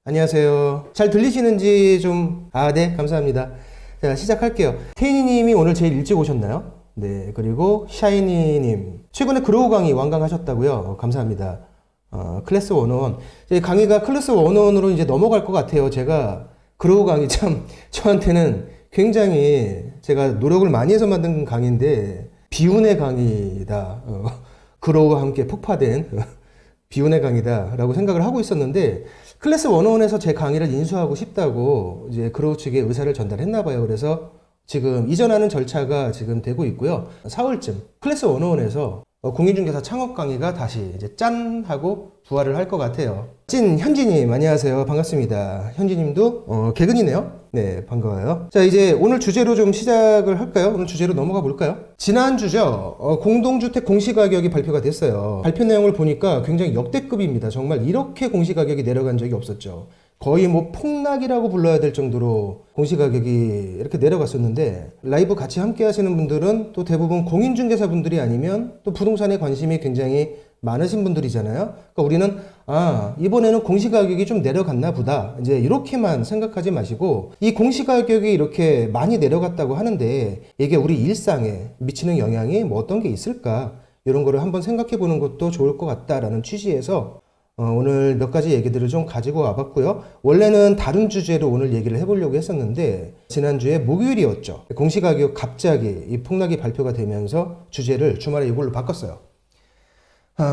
안녕하세요. 잘 들리시는지 좀, 네, 감사합니다. 자, 시작할게요. 태인이님이 오늘 제일 일찍 오셨나요? 네, 그리고 샤이니님. 최근에 그로우 강의 완강하셨다고요? 감사합니다. 클래스 101. 이제 강의가 클래스 101으로 이제 넘어갈 것 같아요. 제가 그로우 강의 참, 저한테는 굉장히 제가 노력을 많이 해서 만든 강의인데, 비운의 강의다. 그로우와 함께 폭파된 비운의 강의다라고 생각을 하고 있었는데, 클래스 101에서 제 강의를 인수하고 싶다고 이제 그로우 측에 의사를 전달했나 봐요. 그래서 지금 이전하는 절차가 지금 되고 있고요. 4월쯤 클래스 101에서 공인중개사 창업 강의가 다시 이제 짠 하고 부활을 할 것 같아요. 찐 현지님 안녕하세요. 반갑습니다. 현지님도 개근이네요. 네, 반가워요. 자, 이제 오늘 주제로 좀 시작을 할까요? 오늘 주제로 넘어가 볼까요? 지난주죠. 공동주택 공시가격이 발표가 됐어요. 발표 내용을 보니까 굉장히 역대급입니다. 정말 이렇게 공시가격이 내려간 적이 없었죠. 거의 뭐 폭락이라고 불러야 될 정도로 공시가격이 이렇게 내려갔었는데, 라이브 같이 함께 하시는 분들은 또 대부분 공인중개사 분들이 아니면 또 부동산에 관심이 굉장히 많으신 분들이잖아요. 그러니까 우리는 이번에는 공시가격이 좀 내려갔나 보다, 이제 이렇게만 생각하지 마시고, 이 공시가격이 이렇게 많이 내려갔다고 하는데 이게 우리 일상에 미치는 영향이 뭐 어떤 게 있을까, 이런 거를 한번 생각해 보는 것도 좋을 것 같다라는 취지에서 오늘 몇 가지 얘기들을 좀 가지고 와봤고요. 원래는 다른 주제로 오늘 얘기를 해보려고 했었는데, 지난주에 목요일이었죠. 공시가격 갑자기 이 폭락이 발표가 되면서 주제를 주말에 이걸로 바꿨어요.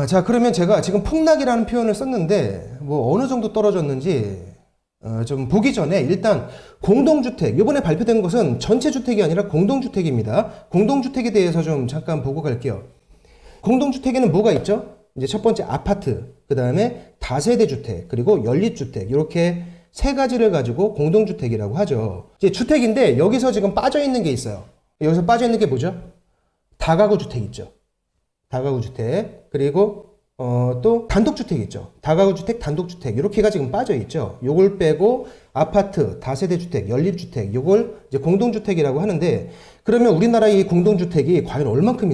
자, 그러면 제가 지금 폭락이라는 표현을 썼는데 뭐 어느 정도 떨어졌는지 좀 보기 전에 일단 공동주택, 이번에 발표된 것은 전체 주택이 아니라 공동주택입니다. 공동주택에 대해서 좀 잠깐 보고 갈게요. 공동주택에는 뭐가 있죠? 이제 첫 번째 아파트, 그 다음에 다세대 주택, 그리고 연립주택, 이렇게 세 가지를 가지고 공동주택이라고 하죠. 이제 주택인데 여기서 지금 빠져 있는 게 있어요. 여기서 빠져 있는 게 뭐죠? 다가구 주택 있죠. 다가구 주택, 그리고 또 단독주택 있죠. 다가구 주택, 단독주택, 이렇게가 지금 빠져 있죠. 요걸 빼고 아파트, 다세대 주택, 연립주택, 요걸 이제 공동주택이라고 하는데, 그러면 우리나라의 이 공동주택이 과연 얼만큼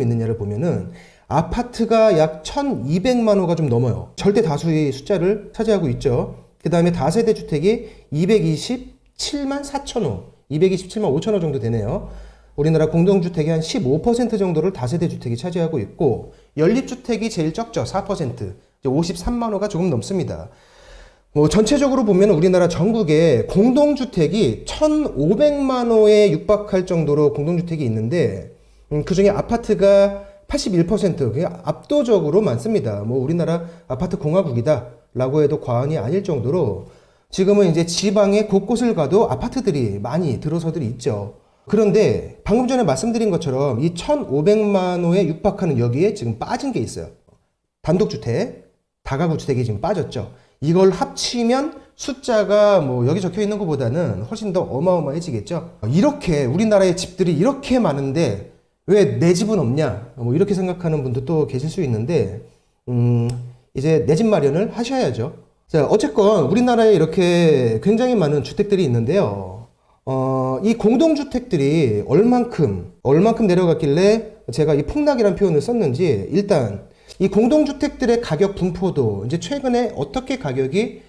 있느냐를 보면은 아파트가 약 1200만 호가 좀 넘어요. 절대 다수의 숫자를 차지하고 있죠. 그 다음에 다세대 주택이 227만 4천호, 227만 5천호 정도 되네요. 우리나라 공동주택의 한 15% 정도를 다세대 주택이 차지하고 있고, 연립주택이 제일 적죠. 4%, 53만 호가 조금 넘습니다. 뭐 전체적으로 보면 우리나라 전국에 공동주택이 1,500만 호에 육박할 정도로 공동주택이 있는데, 그 중에 아파트가 81%, 그게 압도적으로 많습니다. 뭐 우리나라 아파트 공화국이다 라고 해도 과언이 아닐 정도로 지금은 이제 지방의 곳곳을 가도 아파트들이 많이 들어서들이 있죠. 그런데 방금 전에 말씀드린 것처럼 이 1,500만 호에 육박하는 여기에 지금 빠진 게 있어요. 단독주택, 다가구 주택이 지금 빠졌죠. 이걸 합치면 숫자가 뭐 여기 적혀 있는 것보다는 훨씬 더 어마어마해지겠죠. 이렇게 우리나라의 집들이 이렇게 많은데 왜 내 집은 없냐, 뭐 이렇게 생각하는 분도 또 계실 수 있는데, 이제 내 집 마련을 하셔야죠. 자, 어쨌건 우리나라에 이렇게 굉장히 많은 주택들이 있는데요. 이 공동주택들이 얼만큼 내려갔길래 제가 이 폭락이라는 표현을 썼는지, 일단 이 공동주택들의 가격 분포도 이제 최근에 어떻게 가격이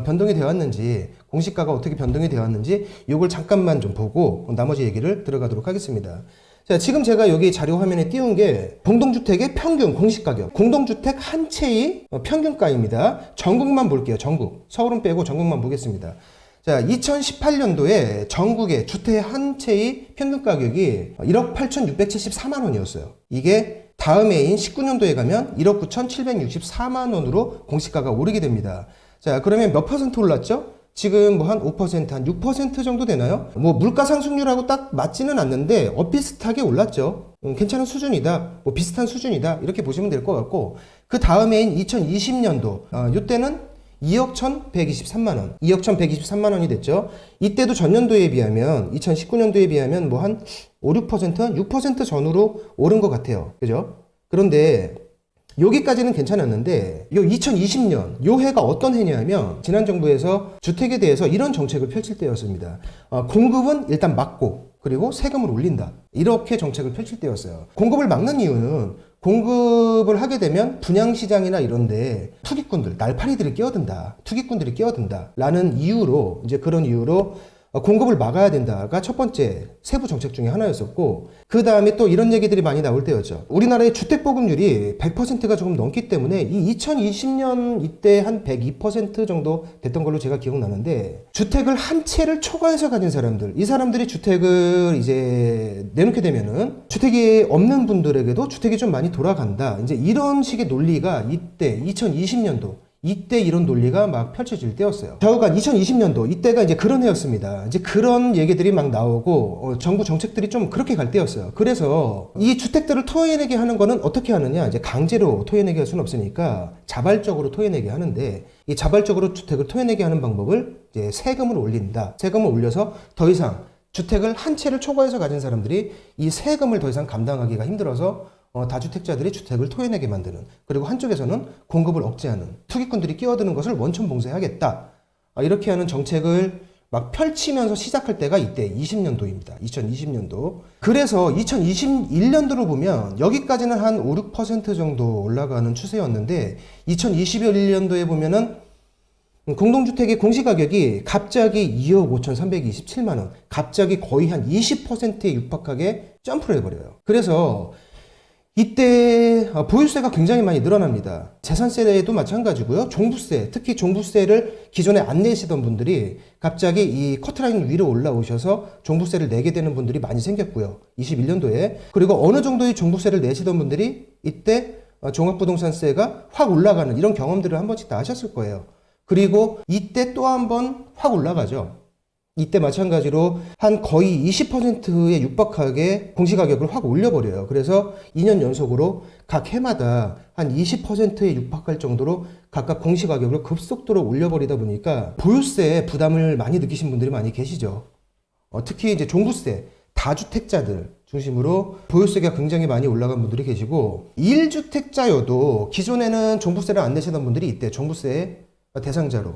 변동이 되어 왔는지, 공시가가 어떻게 변동이 되어 왔는지 이걸 잠깐만 좀 보고 나머지 얘기를 들어가도록 하겠습니다. 자, 지금 제가 여기 자료 화면에 띄운 게 공동주택의 평균 공시가격, 공동주택 한 채의 평균가입니다. 전국만 볼게요. 전국. 서울은 빼고 전국만 보겠습니다. 자, 2018년도에 전국의 주택 한 채의 평균 가격이 1억 8,674만 원이었어요. 이게 다음 해인 19년도에 가면 1억 9,764만 원으로 공시가가 오르게 됩니다. 자, 그러면 몇 퍼센트 올랐죠? 지금 뭐 한 5%, 한 6% 정도 되나요? 뭐 물가 상승률하고 딱 맞지는 않는데 비슷하게 올랐죠. 괜찮은 수준이다, 뭐 비슷한 수준이다, 이렇게 보시면 될 것 같고, 그 다음 해인 2020년도 이때는 2억 1,123만 원, 2억 1,123만 원이 됐죠. 이때도 전년도에 비하면, 2019년도에 비하면 뭐 한 5, 6%, 6% 전후로 오른 것 같아요. 그죠? 그런데 여기까지는 괜찮았는데 요 2020년 요 해가 어떤 해냐면, 지난 정부에서 주택에 대해서 이런 정책을 펼칠 때였습니다. 공급은 일단 막고 그리고 세금을 올린다. 이렇게 정책을 펼칠 때였어요. 공급을 막는 이유는 공급을 하게 되면 분양시장이나 이런데 투기꾼들, 날파리들이 끼어든다. 투기꾼들이 끼어든다. 라는 이유로, 이제 그런 이유로 공급을 막아야 된다가 첫 번째 세부 정책 중에 하나였었고, 그 다음에 또 이런 얘기들이 많이 나올 때였죠. 우리나라의 주택 보급률이 100%가 조금 넘기 때문에 이 2020년 이때 한 102% 정도 됐던 걸로 제가 기억나는데, 주택을 한 채를 초과해서 가진 사람들, 이 사람들이 주택을 이제 내놓게 되면은 주택이 없는 분들에게도 주택이 좀 많이 돌아간다. 이제 이런 식의 논리가 이때 2020년도 이때 이런 논리가 막 펼쳐질 때였어요. 좌우간 2020년도 이때가 이제 그런 해였습니다. 이제 그런 얘기들이 막 나오고 정부 정책들이 좀 그렇게 갈 때였어요. 그래서 이 주택들을 토해내게 하는 거는 어떻게 하느냐? 이제 강제로 토해내게 할 수는 없으니까 자발적으로 토해내게 하는데, 이 자발적으로 주택을 토해내게 하는 방법을 이제 세금을 올린다. 세금을 올려서 더 이상 주택을 한 채를 초과해서 가진 사람들이 이 세금을 더 이상 감당하기가 힘들어서 다주택자들이 주택을 토해내게 만드는, 그리고 한쪽에서는 공급을 억제하는, 투기꾼들이 끼어드는 것을 원천봉쇄하겠다. 이렇게 하는 정책을 막 펼치면서 시작할 때가 이때 20년도입니다. 2020년도. 그래서 2021년도로 보면 여기까지는 한 5, 6% 정도 올라가는 추세였는데, 2021년도에 보면은 공동주택의 공시가격이 갑자기 2억 5,327만 원, 갑자기 거의 한 20%에 육박하게 점프를 해버려요. 그래서 이때 보유세가 굉장히 많이 늘어납니다. 재산세도 마찬가지고요. 종부세, 특히 종부세를 기존에 안 내시던 분들이 갑자기 이 커트라인 위로 올라오셔서 종부세를 내게 되는 분들이 많이 생겼고요. 21년도에. 그리고 어느 정도의 종부세를 내시던 분들이 이때 종합부동산세가 확 올라가는 이런 경험들을 한 번씩 다 하셨을 거예요. 그리고 이때 또 한 번 확 올라가죠. 이때 마찬가지로 한 거의 20%에 육박하게 공시가격을 확 올려버려요. 그래서 2년 연속으로 각 해마다 한 20%에 육박할 정도로 각각 공시가격을 급속도로 올려버리다 보니까 보유세 부담을 많이 느끼신 분들이 많이 계시죠. 특히 이제 종부세, 다주택자들 중심으로 보유세가 굉장히 많이 올라간 분들이 계시고, 1주택자여도 기존에는 종부세를 안 내시던 분들이 이때 종부세 대상자로,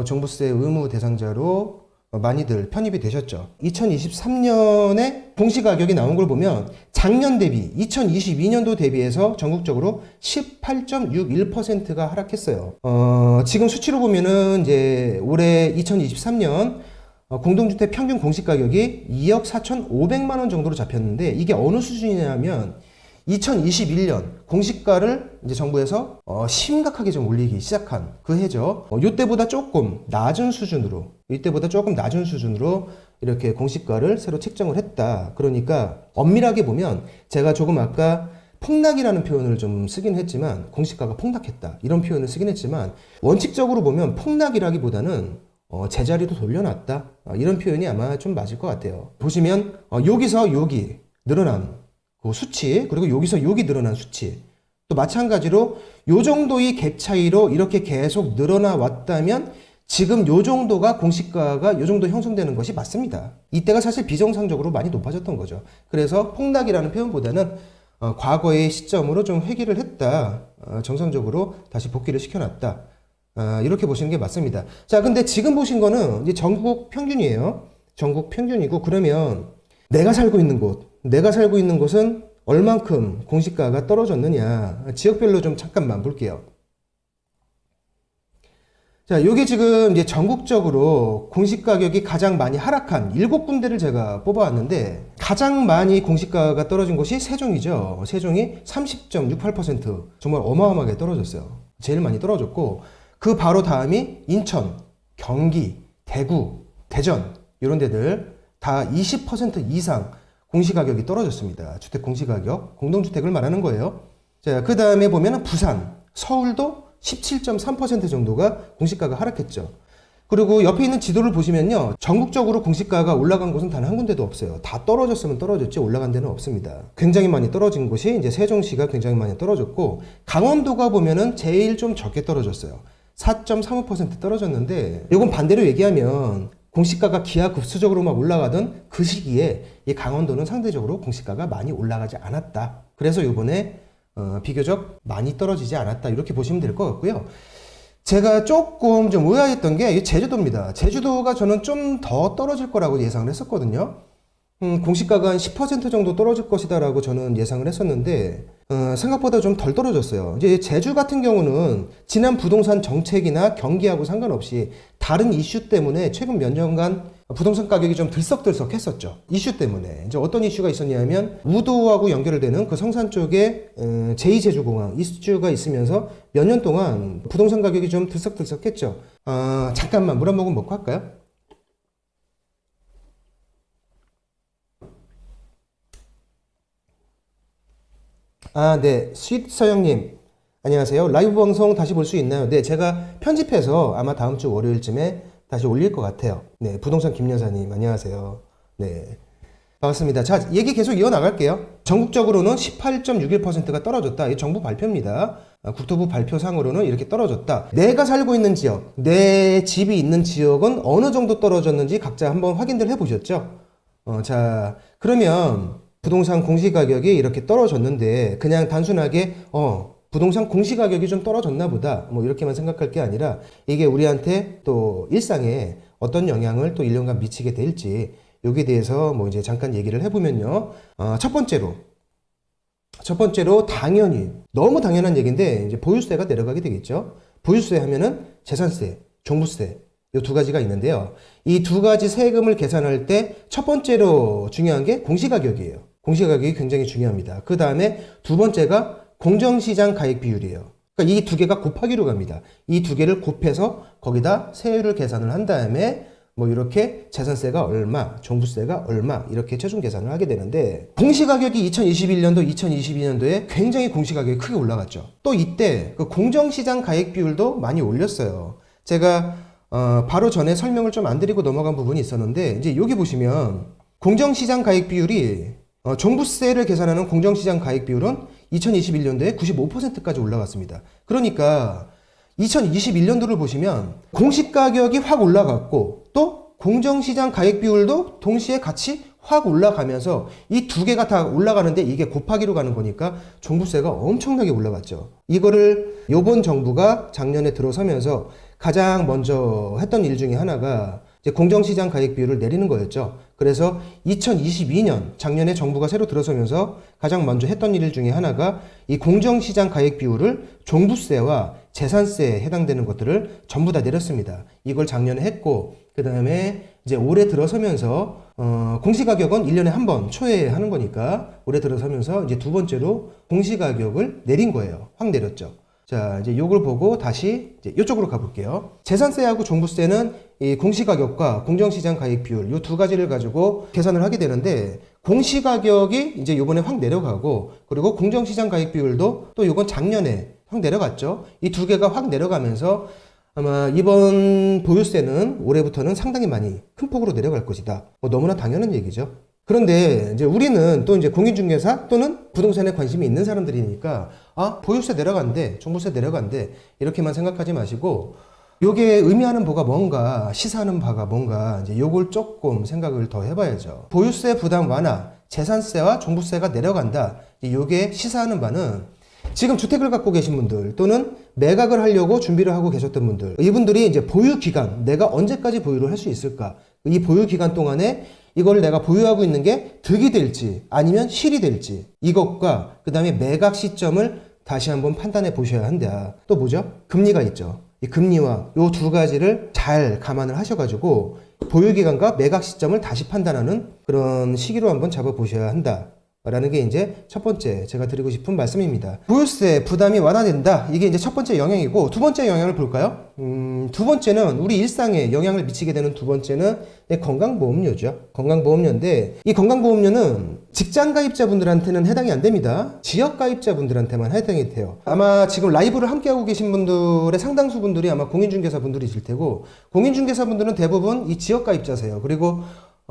종부세 의무 대상자로 많이들 편입이 되셨죠. 2023년에 공시가격이 나온 걸 보면 작년 대비 2022년도 대비해서 전국적으로 18.61%가 하락했어요. 지금 수치로 보면은 이제 올해 2023년 공동주택 평균 공시가격이 2억 4,500만 원 정도로 잡혔는데, 이게 어느 수준이냐면 2021년 공시가를 이제 정부에서 심각하게 좀 올리기 시작한 그 해죠. 이때보다 조금 낮은 수준으로, 이때보다 조금 낮은 수준으로 이렇게 공시가를 새로 책정을 했다. 그러니까 엄밀하게 보면 제가 조금 아까 폭락이라는 표현을 좀 쓰긴 했지만, 공시가가 폭락했다 이런 표현을 쓰긴 했지만, 원칙적으로 보면 폭락이라기보다는 제자리로 돌려놨다, 이런 표현이 아마 좀 맞을 것 같아요. 보시면 여기서 여기 늘어난 그 수치, 그리고 여기서 여기 늘어난 수치, 또 마찬가지로 요 정도의 갭 차이로 이렇게 계속 늘어나 왔다면 지금 요 정도가 공시가가 요 정도 형성되는 것이 맞습니다. 이때가 사실 비정상적으로 많이 높아졌던 거죠. 그래서 폭락이라는 표현보다는 과거의 시점으로 좀 회귀를 했다, 정상적으로 다시 복귀를 시켜놨다, 이렇게 보시는 게 맞습니다. 자, 근데 지금 보신 거는 이제 전국 평균이에요. 전국 평균이고, 그러면 내가 살고 있는 곳은 얼만큼 공시가가 떨어졌느냐, 지역별로 좀 잠깐만 볼게요. 자, 요게 지금 이제 전국적으로 공시가격이 가장 많이 하락한 7군데를 제가 뽑아왔는데, 가장 많이 공시가가 떨어진 곳이 세종이죠. 세종이 30.68%, 정말 어마어마하게 떨어졌어요. 제일 많이 떨어졌고, 그 바로 다음이 인천, 경기, 대구, 대전, 이런 데들 다 20% 이상 공시가격이 떨어졌습니다. 주택 공시가격, 공동주택을 말하는 거예요. 자, 그 다음에 보면 부산, 서울도 17.3% 정도가 공시가가 하락했죠. 그리고 옆에 있는 지도를 보시면요, 전국적으로 공시가가 올라간 곳은 단 한 군데도 없어요. 다 떨어졌으면 떨어졌지 올라간 데는 없습니다. 굉장히 많이 떨어진 곳이 이제 세종시가 굉장히 많이 떨어졌고, 강원도가 보면은 제일 좀 적게 떨어졌어요. 4.35% 떨어졌는데, 이건 반대로 얘기하면 공시가가 기하급수적으로 막 올라가던 그 시기에 이 강원도는 상대적으로 공시가가 많이 올라가지 않았다. 그래서 이번에 비교적 많이 떨어지지 않았다, 이렇게 보시면 될 것 같고요. 제가 조금 좀 의아했던 게 제주도입니다. 제주도가 저는 좀 더 떨어질 거라고 예상을 했었거든요. 공시가가 한 10% 정도 떨어질 것이다라고 저는 예상을 했었는데 생각보다 좀 덜 떨어졌어요. 이제 제주 같은 경우는 지난 부동산 정책이나 경기하고 상관없이 다른 이슈 때문에 최근 몇 년간 부동산 가격이 좀 들썩들썩했었죠. 이슈 때문에. 이제 어떤 이슈가 있었냐면 우도하고 연결되는 그 성산 쪽에 제2제주공항 이슈가 있으면서 몇 년 동안 부동산 가격이 좀 들썩들썩했죠. 잠깐만 물 한 모금 먹고 할까요? 네. 스윗서영님, 안녕하세요. 라이브 방송 다시 볼 수 있나요? 네, 제가 편집해서 아마 다음 주 월요일쯤에 다시 올릴 것 같아요. 네, 부동산 김여사님, 안녕하세요. 네. 반갑습니다. 자, 얘기 계속 이어나갈게요. 전국적으로는 18.61%가 떨어졌다. 이 정부 발표입니다. 국토부 발표상으로는 이렇게 떨어졌다. 내가 살고 있는 지역, 내 집이 있는 지역은 어느 정도 떨어졌는지 각자 한번 확인들 해보셨죠? 자, 그러면 부동산 공시가격이 이렇게 떨어졌는데 그냥 단순하게 부동산 공시가격이 좀 떨어졌나 보다 뭐 이렇게만 생각할 게 아니라 이게 우리한테 또 일상에 어떤 영향을 또 1년간 미치게 될지 여기에 대해서 뭐 이제 잠깐 얘기를 해보면요. 첫 번째로 당연히 너무 당연한 얘기인데 이제 보유세가 내려가게 되겠죠. 보유세 하면은 재산세, 종부세 이 두 가지가 있는데요. 이 두 가지 세금을 계산할 때 첫 번째로 중요한 게 공시가격이에요. 공시가격이 굉장히 중요합니다. 그 다음에 두 번째가 공정시장 가액 비율이에요. 그러니까 이 두 개가 곱하기로 갑니다. 이 두 개를 곱해서 거기다 세율을 계산을 한 다음에 뭐 이렇게 재산세가 얼마, 종부세가 얼마 이렇게 최종 계산을 하게 되는데 공시가격이 2021년도, 2022년도에 굉장히 공시가격이 크게 올라갔죠. 또 이때 그 공정시장 가액 비율도 많이 올렸어요. 제가 바로 전에 설명을 좀 안 드리고 넘어간 부분이 있었는데 이제 여기 보시면 공정시장 가액 비율이 종부세를 계산하는 공정시장 가액 비율은 2021년도에 95%까지 올라갔습니다. 그러니까 2021년도를 보시면 공시가격이 확 올라갔고 또 공정시장 가액 비율도 동시에 같이 확 올라가면서 이 두 개가 다 올라가는데 이게 곱하기로 가는 거니까 종부세가 엄청나게 올라갔죠. 이거를 요번 정부가 작년에 들어서면서 가장 먼저 했던 일 중에 하나가 이제 공정시장 가액 비율을 내리는 거였죠. 그래서 2022년 작년에 정부가 새로 들어서면서 가장 먼저 했던 일 중에 하나가 이 공정시장 가액 비율을 종부세와 재산세에 해당되는 것들을 전부 다 내렸습니다. 이걸 작년에 했고 그 다음에 이제 올해 들어서면서 공시가격은 1년에 한 번 초에 하는 거니까 올해 들어서면서 이제 두 번째로 공시가격을 내린 거예요. 확 내렸죠. 자, 이제 요걸 보고 다시 이제 이쪽으로 가볼게요. 재산세하고 종부세는 이 공시가격과 공정시장 가액 비율 요 두 가지를 가지고 계산을 하게 되는데 공시가격이 이제 요번에 확 내려가고 그리고 공정시장 가액 비율도 또 요건 작년에 확 내려갔죠. 이 두 개가 확 내려가면서 아마 이번 보유세는 올해부터는 상당히 많이 큰 폭으로 내려갈 것이다. 뭐 너무나 당연한 얘기죠. 그런데 이제 우리는 또 이제 공인중개사 또는 부동산에 관심이 있는 사람들이니까 보유세 내려간대, 종부세 내려간대 이렇게만 생각하지 마시고 요게 의미하는 바가 뭔가 시사하는 바가 뭔가 이제 요걸 조금 생각을 더 해봐야죠. 보유세 부담 완화, 재산세와 종부세가 내려간다. 요게 시사하는 바는 지금 주택을 갖고 계신 분들 또는 매각을 하려고 준비를 하고 계셨던 분들 이분들이 이제 보유 기간 내가 언제까지 보유를 할 수 있을까 이 보유 기간 동안에 이걸 내가 보유하고 있는 게 득이 될지 아니면 실이 될지 이것과 그 다음에 매각 시점을 다시 한번 판단해 보셔야 한다. 또 뭐죠? 금리가 있죠. 이 금리와 요 두 가지를 잘 감안을 하셔가지고 보유기간과 매각 시점을 다시 판단하는 그런 시기로 한번 잡아보셔야 한다. 라는 게 이제 첫 번째 제가 드리고 싶은 말씀입니다. 보유세 부담이 완화된다. 이게 이제 첫 번째 영향이고 두 번째 영향을 볼까요? 두 번째는 우리 일상에 영향을 미치게 되는 두 번째는 건강보험료죠. 건강보험료인데 이 건강보험료는 직장가입자분들한테는 해당이 안 됩니다. 지역가입자분들한테만 해당이 돼요. 아마 지금 라이브를 함께하고 계신 분들의 상당수 분들이 아마 공인중개사분들이실 테고 공인중개사분들은 대부분 이 지역가입자세요. 그리고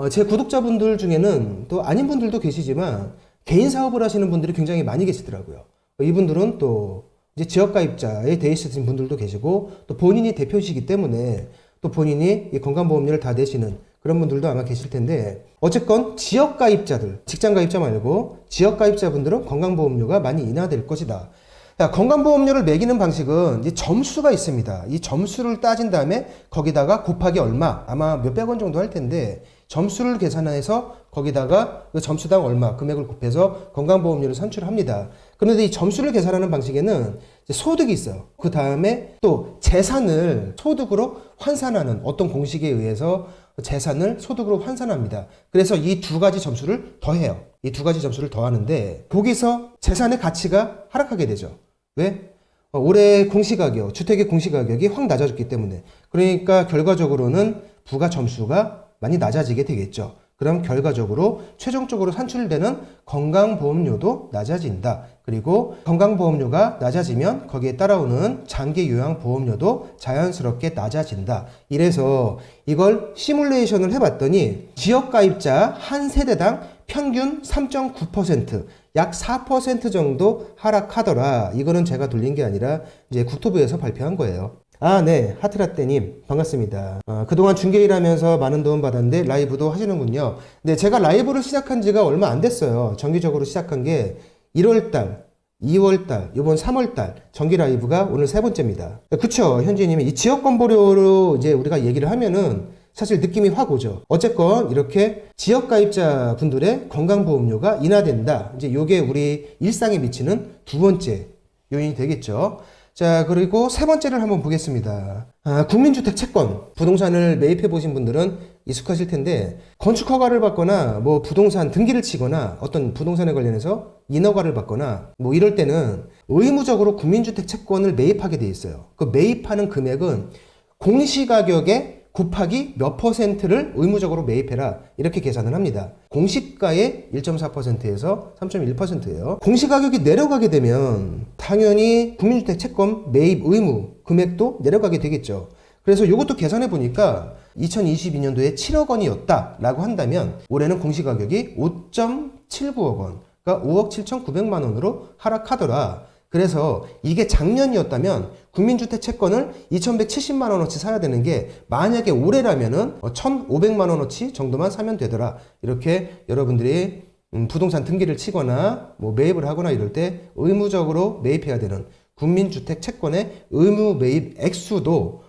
제 구독자분들 중에는 또 아닌 분들도 계시지만 개인 사업을 하시는 분들이 굉장히 많이 계시더라고요. 이분들은 또 이제 지역가입자에 대해 있으신 분들도 계시고 또 본인이 대표시기 때문에 또 본인이 이 건강보험료를 다 내시는 그런 분들도 아마 계실 텐데 어쨌건 지역가입자들, 직장가입자 말고 지역가입자분들은 건강보험료가 많이 인하될 것이다. 자, 건강보험료를 매기는 방식은 이제 점수가 있습니다. 이 점수를 따진 다음에 거기다가 곱하기 얼마 아마 몇백 원 정도 할 텐데 점수를 계산해서 거기다가 그 점수당 얼마 금액을 곱해서 건강보험료를 산출합니다. 그런데 이 점수를 계산하는 방식에는 이제 소득이 있어요. 그 다음에 또 재산을 소득으로 환산하는 어떤 공식에 의해서 재산을 소득으로 환산합니다. 그래서 이 두 가지 점수를 더해요. 이 두 가지 점수를 더하는데 거기서 재산의 가치가 하락하게 되죠. 왜? 올해 공시가격, 주택의 공시가격이 확 낮아졌기 때문에. 그러니까 결과적으로는 부가 점수가 많이 낮아지게 되겠죠. 그럼 결과적으로 최종적으로 산출되는 건강보험료도 낮아진다. 그리고 건강보험료가 낮아지면 거기에 따라오는 장기요양보험료도 자연스럽게 낮아진다. 이래서 이걸 시뮬레이션을 해봤더니 지역가입자 한 세대당 평균 3.9%, 약 4% 정도 하락하더라. 이거는 제가 돌린 게 아니라 이제 국토부에서 발표한 거예요. 아, 네. 하트라떼님, 반갑습니다. 그동안 중개일 하면서 많은 도움 받았는데 라이브도 하시는군요. 네, 제가 라이브를 시작한 지가 얼마 안 됐어요. 정기적으로 시작한 게 1월달, 2월달, 이번 3월달 정기 라이브가 오늘 세 번째입니다. 그쵸, 현지님이 이 지역건보료로 이제 우리가 얘기를 하면은 사실 느낌이 확 오죠. 어쨌건 이렇게 지역가입자 분들의 건강보험료가 인하된다. 이제 요게 우리 일상에 미치는 두 번째 요인이 되겠죠. 자, 그리고 세 번째를 한번 보겠습니다. 국민주택 채권. 부동산을 매입해 보신 분들은 익숙하실 텐데, 건축 허가를 받거나, 뭐 부동산 등기를 치거나, 어떤 부동산에 관련해서 인허가를 받거나, 뭐 이럴 때는 의무적으로 국민주택 채권을 매입하게 돼 있어요. 그 매입하는 금액은 공시가격에 곱하기 몇 %를 의무적으로 매입해라. 이렇게 계산을 합니다. 공시가의 1.4%에서 3.1%예요. 공시가격이 내려가게 되면 당연히 국민주택 채권 매입 의무 금액도 내려가게 되겠죠. 그래서 이것도 계산해 보니까 2022년도에 7억 원이었다 라고 한다면 올해는 공시가격이 5.79억 원, 그러니까 5억 7,900만 원으로 하락하더라. 그래서 이게 작년이었다면 국민주택 채권을 2,170만 원어치 사야 되는 게 만약에 올해라면은 1,500만 원어치 정도만 사면 되더라. 이렇게 여러분들이 부동산 등기를 치거나 뭐 매입을 하거나 이럴 때 의무적으로 매입해야 되는 국민주택 채권의 의무 매입 액수도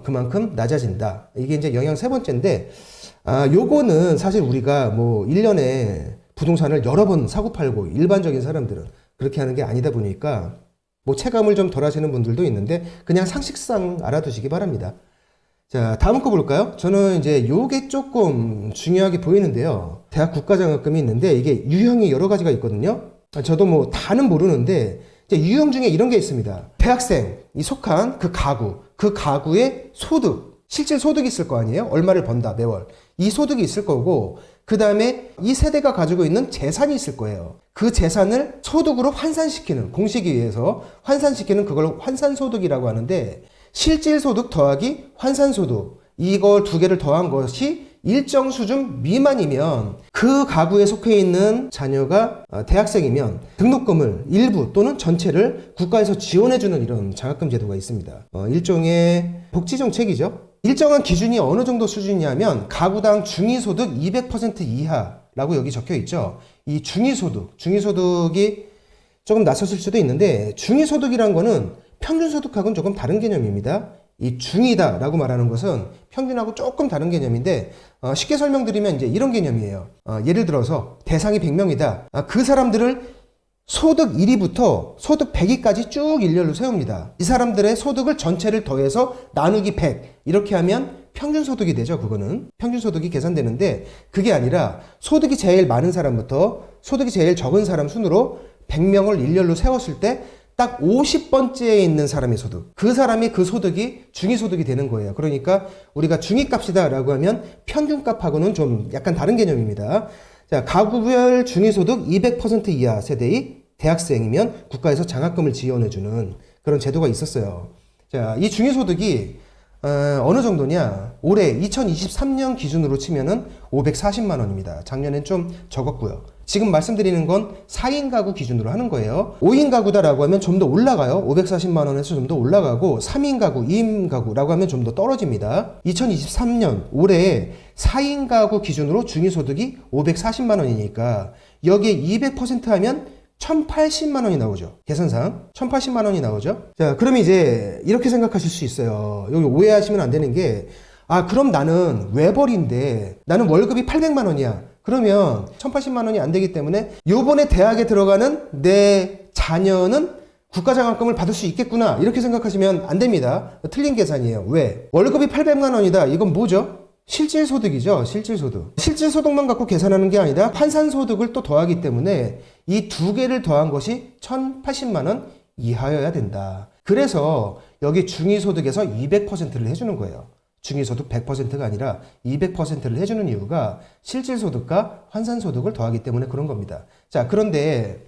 그만큼 낮아진다. 이게 이제 영향 세 번째인데, 요거는 사실 우리가 뭐 1년에 부동산을 여러 번 사고 팔고 일반적인 사람들은 그렇게 하는 게 아니다 보니까 뭐 체감을 좀 덜 하시는 분들도 있는데 그냥 상식상 알아두시기 바랍니다. 자, 다음 거 볼까요? 저는 이제 요게 조금 중요하게 보이는데요. 대학 국가장학금이 있는데 이게 유형이 여러 가지가 있거든요. 저도 뭐 다는 모르는데 이제 유형 중에 이런 게 있습니다. 대학생이 속한 그 가구, 그 가구의 소득, 실제 소득이 있을 거 아니에요? 얼마를 번다, 매월. 이 소득이 있을 거고, 그 다음에 이 세대가 가지고 있는 재산이 있을 거예요. 그 재산을 소득으로 환산시키는, 공식에 의해서 환산시키는 그걸 환산소득이라고 하는데, 실질소득 더하기 환산소득, 이걸 두 개를 더한 것이 일정 수준 미만이면 그 가구에 속해 있는 자녀가 대학생이면 등록금을 일부 또는 전체를 국가에서 지원해주는 이런 장학금 제도가 있습니다. 일종의 복지정책이죠. 일정한 기준이 어느 정도 수준이냐면 가구당 중위소득 200% 이하라고 여기 적혀 있죠. 이 중위소득이 조금 낯섰을 수도 있는데 중위소득이란 거는 평균소득하고는 조금 다른 개념입니다. 이 중이다 라고 말하는 것은 평균하고 조금 다른 개념인데 쉽게 설명드리면 이제 이런 개념이에요. 예를 들어서 대상이 100명이다. 그 사람들을 소득 1위부터 소득 100위까지 쭉 일렬로 세웁니다. 이 사람들의 소득을 전체를 더해서 나누기 100 이렇게 하면 평균소득이 되죠. 그거는 평균소득이 계산되는데 그게 아니라 소득이 제일 많은 사람부터 소득이 제일 적은 사람 순으로 100명을 일렬로 세웠을 때 딱 50번째에 있는 사람의 소득, 그 사람이 그 소득이 중위소득이 되는 거예요. 그러니까 우리가 중위값이다 라고 하면 평균값하고는 좀 약간 다른 개념입니다. 자, 가구별 중위소득 200% 이하 세대의 대학생이면 국가에서 장학금을 지원해주는 그런 제도가 있었어요. 자, 이 중위소득이 어느 정도냐? 올해 2023년 기준으로 치면은 540만 원입니다. 작년엔 좀 적었고요. 지금 말씀드리는 건 4인 가구 기준으로 하는 거예요. 5인 가구다라고 하면 좀 더 올라가요. 540만 원에서 좀 더 올라가고 3인 가구, 2인 가구라고 하면 좀 더 떨어집니다. 2023년 올해 4인 가구 기준으로 중위소득이 540만 원이니까 여기에 200% 하면 1,080만 원이 나오죠. 계산상 1,080만 원이 나오죠. 자, 그럼 이제 이렇게 생각하실 수 있어요. 여기 오해하시면 안 되는 게 아, 그럼 나는 외벌인데 나는 월급이 800만 원이야. 그러면 1080만 원이 안 되기 때문에 요번에 대학에 들어가는 내 자녀는 국가장학금을 받을 수 있겠구나. 이렇게 생각하시면 안 됩니다. 틀린 계산이에요. 왜? 월급이 800만 원이다. 이건 뭐죠? 실질소득이죠. 실질소득. 실질소득만 갖고 계산하는 게 아니라 환산소득을 또 더하기 때문에 이 두 개를 더한 것이 1080만 원 이하여야 된다. 그래서 여기 중위소득에서 200%를 해주는 거예요. 중위소득 100%가 아니라 200%를 해주는 이유가 실질소득과 환산소득을 더하기 때문에 그런 겁니다. 자, 그런데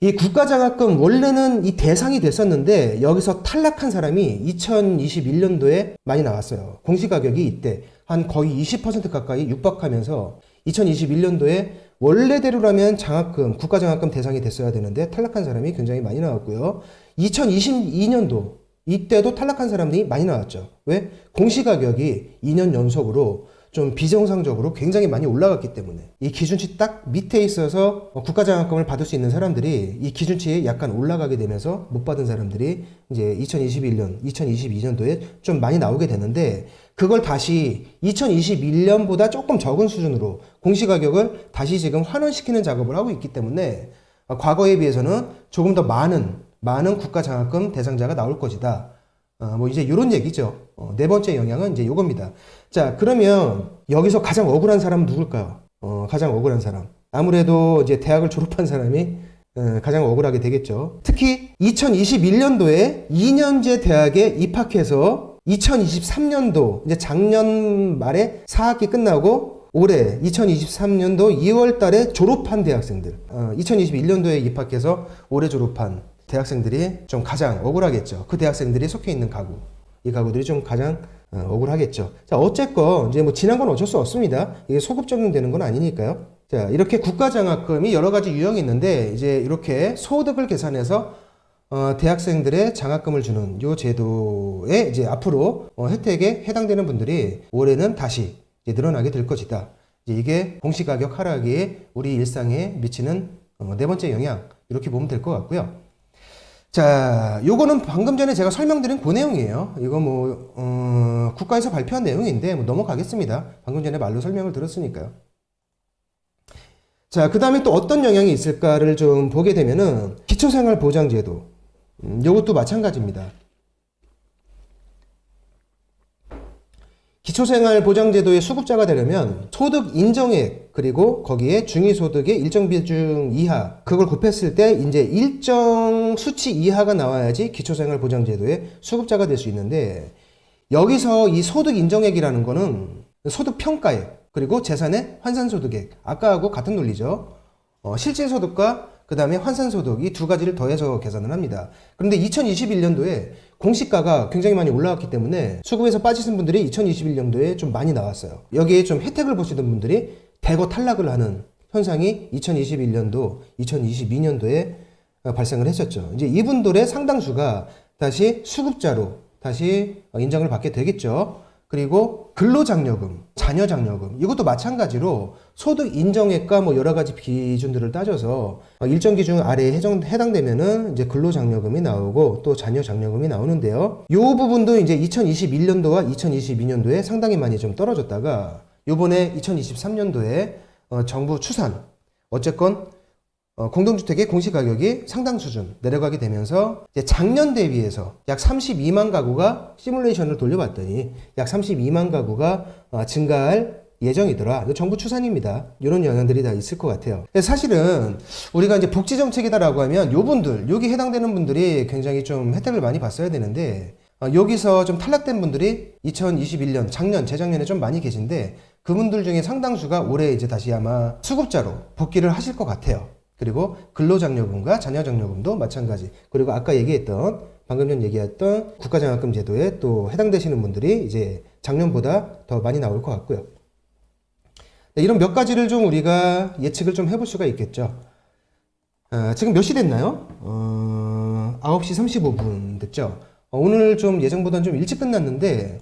이 국가장학금 원래는 이 대상이 됐었는데 여기서 탈락한 사람이 2021년도에 많이 나왔어요. 공시가격이 이때 한 거의 20% 가까이 육박하면서 2021년도에 원래대로라면 장학금, 국가장학금 대상이 됐어야 되는데 탈락한 사람이 굉장히 많이 나왔고요. 2022년도 이때도 탈락한 사람들이 많이 나왔죠. 왜? 공시가격이 2년 연속으로 좀 비정상적으로 굉장히 많이 올라갔기 때문에 이 기준치 딱 밑에 있어서 국가장학금을 받을 수 있는 사람들이 이 기준치에 약간 올라가게 되면서 못 받은 사람들이 이제 2021년, 2022년도에 좀 많이 나오게 되는데 그걸 다시 2021년보다 조금 적은 수준으로 공시가격을 다시 지금 환원시키는 작업을 하고 있기 때문에 과거에 비해서는 조금 더 많은 국가장학금 대상자가 나올 것이다. 뭐 이제 이런 얘기죠. 네 번째 영향은 이제 요겁니다. 자, 그러면 여기서 가장 억울한 사람은 누굴까요? 가장 억울한 사람. 아무래도 이제 대학을 졸업한 사람이 가장 억울하게 되겠죠. 특히 2021년도에 2년제 대학에 입학해서 2023년도 이제 작년 말에 4학기 끝나고 올해 2023년도 2월 달에 졸업한 대학생들, 2021년도에 입학해서 올해 졸업한 대학생들이 좀 가장 억울하겠죠. 그 대학생들이 속해 있는 가구, 이 가구들이 좀 가장 억울하겠죠. 자, 어쨌건 이제 뭐 지난 건 어쩔 수 없습니다. 이게 소급 적용되는 건 아니니까요. 자, 이렇게 국가장학금이 여러 가지 유형이 있는데 이제 이렇게 소득을 계산해서 대학생들의 장학금을 주는 이 제도에 이제 앞으로 혜택에 해당되는 분들이 올해는 다시 이제 늘어나게 될 것이다. 이제 이게 공시가격 하락이 우리 일상에 미치는 네 번째 영향, 이렇게 보면 될 것 같고요. 자, 요거는 방금 전에 제가 설명드린 그 내용이에요. 이거 뭐 국가에서 발표한 내용인데 뭐 넘어가겠습니다. 방금 전에 말로 설명을 들었으니까요. 자, 그 다음에 또 어떤 영향이 있을까를 좀 보게 되면은 기초생활보장제도, 요것도 마찬가지입니다. 기초생활보장제도의 수급자가 되려면 소득 인정액 그리고 거기에 중위소득의 일정 비중 이하, 그걸 곱했을 때 이제 일정 수치 이하가 나와야지 기초생활보장제도의 수급자가 될 수 있는데, 여기서 이 소득 인정액이라는 거는 소득 평가액 그리고 재산의 환산소득액, 아까하고 같은 논리죠. 실질소득과 그 다음에 환산소득, 이 두 가지를 더해서 계산을 합니다. 그런데 2021년도에 공시가가 굉장히 많이 올라왔기 때문에 수급에서 빠지신 분들이 2021년도에 좀 많이 나왔어요. 여기에 좀 혜택을 보시던 분들이 대거 탈락을 하는 현상이 2021년도, 2022년도에 발생을 했었죠. 이제 이분들의 상당수가 다시 수급자로 다시 인정을 받게 되겠죠. 그리고 근로장려금, 자녀장려금, 이것도 마찬가지로 소득 인정액과 뭐 여러 가지 기준들을 따져서 일정 기준 아래에 해당되면은 이제 근로장려금이 나오고 또 자녀장려금이 나오는데요. 이 부분도 이제 2021년도와 2022년도에 상당히 많이 좀 떨어졌다가 요번에 2023년도에 정부 추산, 어쨌건 공동주택의 공시가격이 상당 수준 내려가게 되면서 이제 작년 대비해서 약 32만 가구가 시뮬레이션을 돌려봤더니 약 32만 가구가 증가할 예정이더라. 정부 추산입니다. 이런 영향들이 다 있을 것 같아요. 사실은 우리가 이제 복지정책이다라고 하면 요분들, 여기 해당되는 분들이 굉장히 좀 혜택을 많이 봤어야 되는데 여기서 좀 탈락된 분들이 2021년, 작년, 재작년에 좀 많이 계신데 그분들 중에 상당수가 올해 이제 다시 아마 수급자로 복귀를 하실 것 같아요. 그리고 근로장려금과 자녀장려금도 마찬가지. 그리고 아까 얘기했던, 방금 전 얘기했던 국가장학금 제도에 또 해당되시는 분들이 이제 작년보다 더 많이 나올 것 같고요. 네, 이런 몇 가지를 좀 우리가 예측을 좀 해볼 수가 있겠죠. 지금 몇 시 됐나요? 9시 35분 됐죠. 오늘 좀 예정보다는 좀 일찍 끝났는데,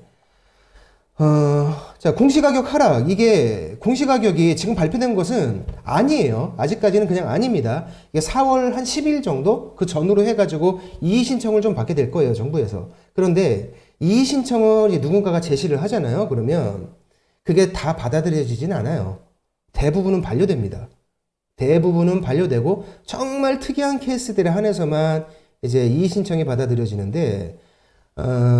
자, 공시가격 하락. 이게 공시가격이 지금 발표된 것은 아니에요. 아직까지는 그냥 아닙니다. 이게 4월 한 10일 정도 그 전후로 해가지고 이의 신청을 좀 받게 될 거예요, 정부에서. 그런데 이의 신청을 이제 누군가가 제시를 하잖아요. 그러면 그게 다 받아들여지진 않아요. 대부분은 반려됩니다. 대부분은 반려되고 정말 특이한 케이스들에 한해서만 이제 이의 신청이 받아들여지는데,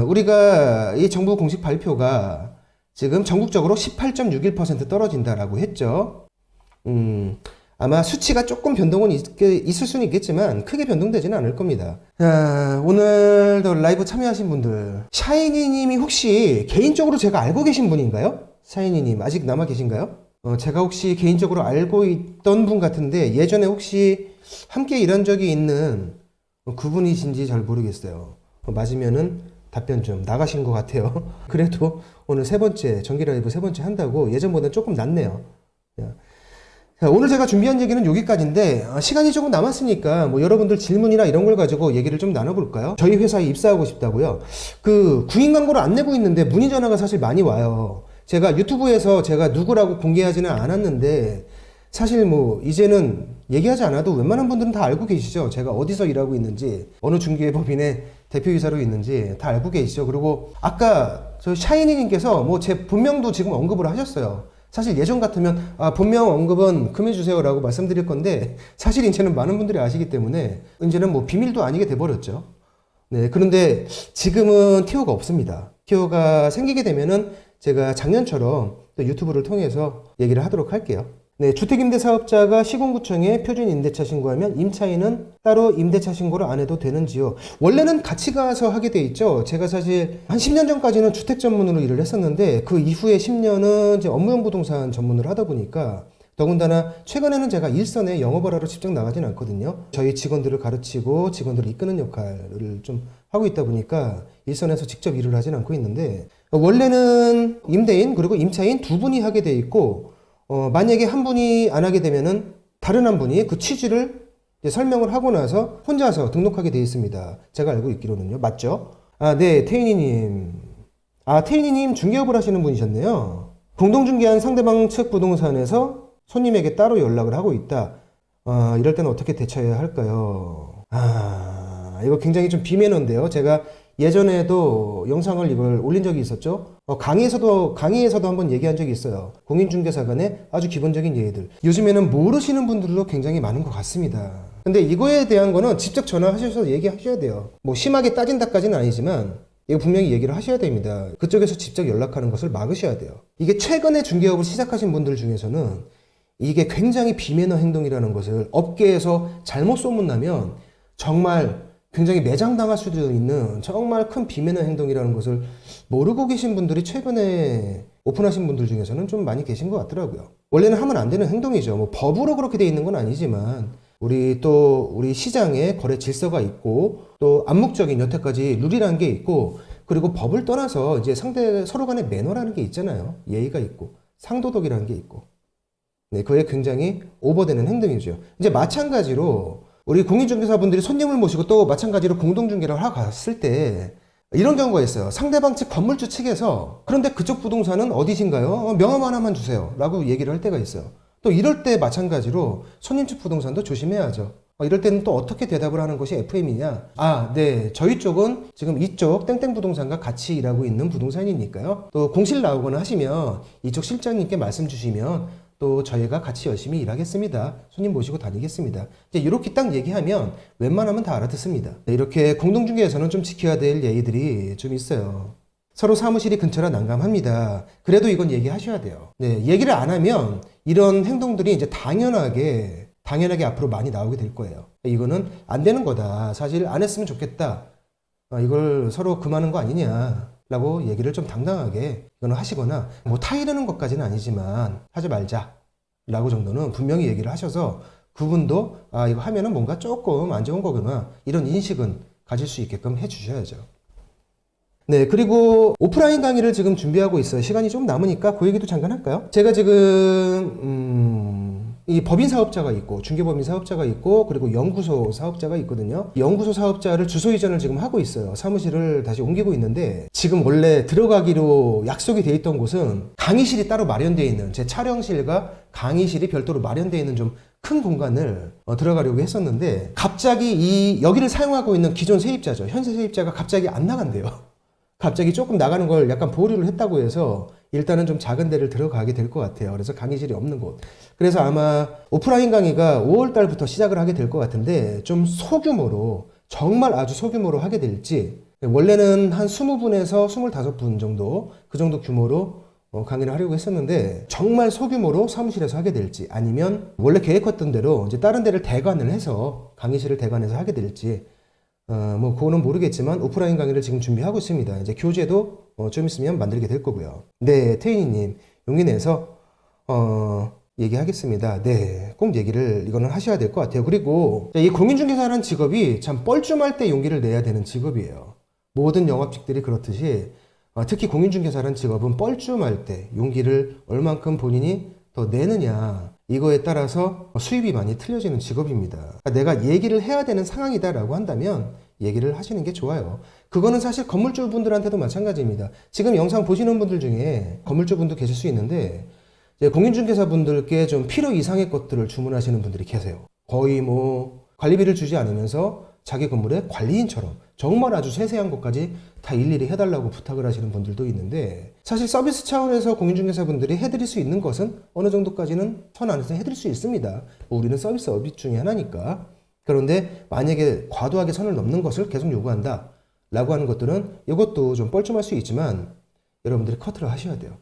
우리가 이 정부 공식 발표가 지금 전국적으로 18.61% 떨어진다라고 했죠. 아마 수치가 조금 변동은 있을 수는 있겠지만 크게 변동되지는 않을 겁니다. 자, 오늘도 라이브 참여하신 분들, 샤이니님이 혹시 개인적으로 제가 알고 계신 분인가요? 샤이니님 아직 남아 계신가요? 제가 혹시 개인적으로 알고 있던 분 같은데 예전에 혹시 함께 일한 적이 있는 그분이신지 잘 모르겠어요. 맞으면은 답변 좀 나가신 것 같아요. 그래도 오늘 정기 라이브 세 번째 한다고 예전보다 조금 낫네요. 자, 오늘 제가 준비한 얘기는 여기까지인데 시간이 조금 남았으니까 뭐 여러분들 질문이나 이런 걸 가지고 얘기를 좀 나눠볼까요? 저희 회사에 입사하고 싶다고요. 그 구인 광고를 안 내고 있는데 문의 전화가 사실 많이 와요. 제가 유튜브에서 제가 누구라고 공개하지는 않았는데 사실 뭐 이제는 얘기하지 않아도 웬만한 분들은 다 알고 계시죠. 제가 어디서 일하고 있는지, 어느 중개법인의 대표이사로 있는지 다 알고 계시죠. 그리고 아까 저 샤이니님께서 뭐 제 본명도 지금 언급을 하셨어요. 사실 예전 같으면 본명 언급은 금해주세요 라고 말씀드릴 건데 사실 이제는 많은 분들이 아시기 때문에 이제는 뭐 비밀도 아니게 돼버렸죠. 네, 그런데 지금은 티오가 없습니다. 티오가 생기게 되면은 제가 작년처럼 또 유튜브를 통해서 얘기를 하도록 할게요. 네, 주택임대사업자가 시군구청에 표준임대차 신고하면 임차인은 따로 임대차 신고를 안 해도 되는지요? 원래는 같이 가서 하게 돼 있죠. 제가 사실 한 10년 전까지는 주택 전문으로 일을 했었는데 그 이후에 10년은 이제 업무용 부동산 전문을 하다 보니까 더군다나 최근에는 제가 일선에 영업을 하러 직접 나가진 않거든요. 저희 직원들을 가르치고 직원들을 이끄는 역할을 좀 하고 있다 보니까 일선에서 직접 일을 하진 않고 있는데 원래는 임대인 그리고 임차인 두 분이 하게 돼 있고 만약에 한 분이 안 하게 되면은 다른 한 분이 그 취지를 이제 설명을 하고 나서 혼자서 등록하게 돼 있습니다. 제가 알고 있기로는요. 맞죠? 네, 태인이님. 태인이님 중개업을 하시는 분이셨네요. 공동중개한 상대방 측 부동산에서 손님에게 따로 연락을 하고 있다. 이럴 때는 어떻게 대처해야 할까요? 이거 굉장히 좀 비매너인데요. 제가 예전에도 영상을 이걸 올린 적이 있었죠. 강의에서도 한번 얘기한 적이 있어요. 공인중개사 간의 아주 기본적인 예의들. 요즘에는 모르시는 분들도 굉장히 많은 것 같습니다. 근데 이거에 대한 거는 직접 전화하셔서 얘기하셔야 돼요. 뭐 심하게 따진다까지는 아니지만 이거 분명히 얘기를 하셔야 됩니다. 그쪽에서 직접 연락하는 것을 막으셔야 돼요. 이게 최근에 중개업을 시작하신 분들 중에서는 이게 굉장히 비매너 행동이라는 것을 업계에서 잘못 소문나면 정말 굉장히 매장당할 수도 있는 정말 큰 비매너 행동이라는 것을 모르고 계신 분들이 최근에 오픈하신 분들 중에서는 좀 많이 계신 것 같더라고요. 원래는 하면 안 되는 행동이죠. 뭐 법으로 그렇게 돼 있는 건 아니지만 우리 시장에 거래 질서가 있고 또 암묵적인 여태까지 룰이라는 게 있고 그리고 법을 떠나서 이제 서로 간의 매너라는 게 있잖아요. 예의가 있고 상도덕이라는 게 있고. 네, 그게 굉장히 오버되는 행동이죠. 이제 마찬가지로 우리 공인중개사분들이 손님을 모시고 또 마찬가지로 공동중개를 하러 갔을 때 이런 경우가 있어요. 상대방 측 건물주 측에서 그런데 그쪽 부동산은 어디신가요? 명함 하나만 주세요 라고 얘기를 할 때가 있어요. 또 이럴 때 마찬가지로 손님 측 부동산도 조심해야죠. 이럴 때는 또 어떻게 대답을 하는 것이 FM이냐? 네, 저희 쪽은 지금 이쪽 땡땡 부동산과 같이 일하고 있는 부동산이니까요. 또 공실 나오거나 하시면 이쪽 실장님께 말씀 주시면 또 저희가 같이 열심히 일하겠습니다. 손님 모시고 다니겠습니다. 이제 이렇게 딱 얘기하면 웬만하면 다 알아듣습니다. 이렇게 공동중개에서는 좀 지켜야 될 예의들이 좀 있어요. 서로 사무실이 근처라 난감합니다. 그래도 이건 얘기하셔야 돼요. 네, 얘기를 안 하면 이런 행동들이 이제 당연하게 앞으로 많이 나오게 될 거예요. 이거는 안 되는 거다. 사실 안 했으면 좋겠다. 이걸 서로 금하는 거 아니냐. 라고 얘기를 좀 당당하게 이거는 하시거나 뭐 타이르는 것까지는 아니지만 하지 말자 라고 정도는 분명히 얘기를 하셔서 그분도 이거 하면은 뭔가 조금 안 좋은 거구나 이런 인식은 가질 수 있게끔 해 주셔야죠. 네, 그리고 오프라인 강의를 지금 준비하고 있어요. 시간이 좀 남으니까 그 얘기도 잠깐 할까요? 제가 지금 이 법인 사업자가 있고 중개법인 사업자가 있고 그리고 연구소 사업자가 있거든요. 연구소 사업자를 주소 이전을 지금 하고 있어요. 사무실을 다시 옮기고 있는데 지금 원래 들어가기로 약속이 돼 있던 곳은 강의실이 따로 마련되어 있는 제 촬영실과 강의실이 별도로 마련되어 있는 좀 큰 공간을 들어가려고 했었는데 갑자기 여기를 사용하고 있는 기존 세입자죠. 현재 세입자가 갑자기 안 나간대요. 갑자기 조금 나가는 걸 약간 보류를 했다고 해서 일단은 좀 작은 데를 들어가게 될 것 같아요. 그래서 강의실이 없는 곳. 그래서 아마 오프라인 강의가 5월 달부터 시작을 하게 될 것 같은데 좀 소규모로, 정말 아주 소규모로 하게 될지, 원래는 한 20분에서 25분 정도, 그 정도 규모로 강의를 하려고 했었는데 정말 소규모로 사무실에서 하게 될지, 아니면 원래 계획했던 대로 이제 다른 데를 대관을 해서 강의실을 대관해서 하게 될지, 뭐 그거는 모르겠지만 오프라인 강의를 지금 준비하고 있습니다. 이제 교재도 좀 있으면 만들게 될 거고요. 네, 태인이님 용기 내서 얘기하겠습니다. 네, 꼭 얘기를 이거는 하셔야 될 것 같아요. 그리고 이 공인중개사라는 직업이 참 뻘쭘할 때 용기를 내야 되는 직업이에요. 모든 영업직들이 그렇듯이 특히 공인중개사라는 직업은 뻘쭘할 때 용기를 얼만큼 본인이 더 내느냐, 이거에 따라서 수입이 많이 틀려지는 직업입니다. 그러니까 내가 얘기를 해야 되는 상황이다라고 한다면 얘기를 하시는 게 좋아요. 그거는 사실 건물주 분들한테도 마찬가지입니다. 지금 영상 보시는 분들 중에 건물주 분도 계실 수 있는데 공인중개사 분들께 좀 필요 이상의 것들을 주문하시는 분들이 계세요. 거의 뭐 관리비를 주지 않으면서 자기 건물의 관리인처럼 정말 아주 세세한 것까지 다 일일이 해달라고 부탁을 하시는 분들도 있는데, 사실 서비스 차원에서 공인중개사 분들이 해드릴 수 있는 것은 어느 정도까지는 선 안에서 해드릴 수 있습니다. 우리는 서비스업이 중에 하나니까. 그런데 만약에 과도하게 선을 넘는 것을 계속 요구한다 라고 하는 것들은 이것도 좀 뻘쭘할 수 있지만 여러분들이 커트를 하셔야 돼요.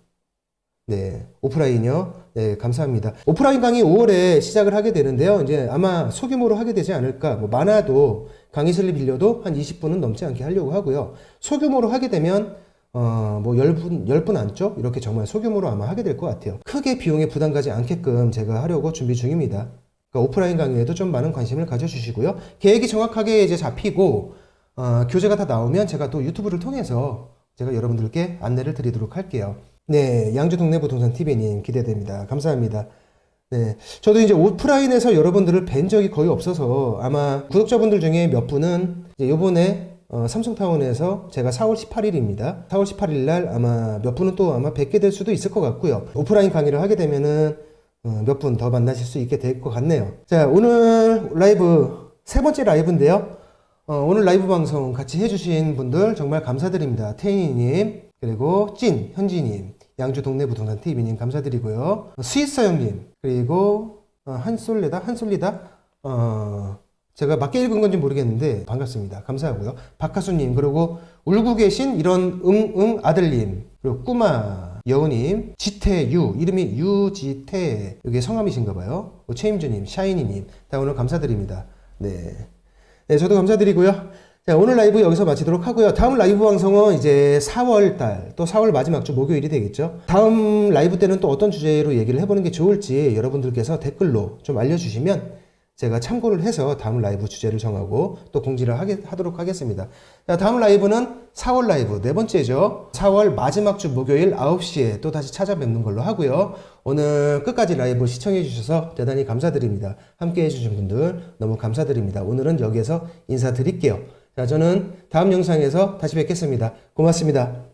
네, 오프라인이요. 네, 감사합니다. 오프라인 강의 5월에 시작을 하게 되는데요. 이제 아마 소규모로 하게 되지 않을까. 뭐 많아도 강의실을 빌려도 한 20분은 넘지 않게 하려고 하고요. 소규모로 하게 되면 뭐 10분 안쪽 이렇게 정말 소규모로 아마 하게 될 것 같아요. 크게 비용에 부담 가지 않게끔 제가 하려고 준비 중입니다. 그러니까 오프라인 강의에도 좀 많은 관심을 가져주시고요. 계획이 정확하게 이제 잡히고 교재가 다 나오면 제가 또 유튜브를 통해서 제가 여러분들께 안내를 드리도록 할게요. 네, 양주 동네 부동산 TV님 기대됩니다. 감사합니다. 네, 저도 이제 오프라인에서 여러분들을 뵌 적이 거의 없어서 아마 구독자분들 중에 몇 분은 이제 요번에 삼성타운에서 제가 4월 18일입니다. 4월 18일 날 아마 몇 분은 또 아마 뵙게 될 수도 있을 것 같고요. 오프라인 강의를 하게 되면은 몇 분 더 만나실 수 있게 될 것 같네요. 자, 오늘 라이브 세 번째 라이브인데요. 오늘 라이브 방송 같이 해주신 분들 정말 감사드립니다. 태인이님, 그리고 현지님, 양주 동네 부동산 TV님 감사드리고요. 스위스 형님, 그리고 한솔리다 제가 맞게 읽은 건지 모르겠는데 반갑습니다. 감사하고요. 박하수님, 그리고 울고 계신 이런 아들님, 그리고 꾸마 여우님, 지태유, 이름이 유지태, 이게 성함이신가 봐요. 최임주님, 샤이니님, 다 오늘 감사드립니다. 네, 저도 감사드리고요. 자, 오늘 라이브 여기서 마치도록 하고요. 다음 라이브 방송은 이제 4월달, 또 4월 마지막 주 목요일이 되겠죠. 다음 라이브 때는 또 어떤 주제로 얘기를 해보는 게 좋을지 여러분들께서 댓글로 좀 알려주시면 제가 참고를 해서 다음 라이브 주제를 정하고 또 공지를 하도록 하겠습니다. 자, 다음 라이브는 4월 라이브 네 번째죠. 4월 마지막 주 목요일 9시에 또 다시 찾아뵙는 걸로 하고요. 오늘 끝까지 라이브 시청해 주셔서 대단히 감사드립니다. 함께 해주신 분들 너무 감사드립니다. 오늘은 여기에서 인사드릴게요. 자, 저는 다음 영상에서 다시 뵙겠습니다. 고맙습니다.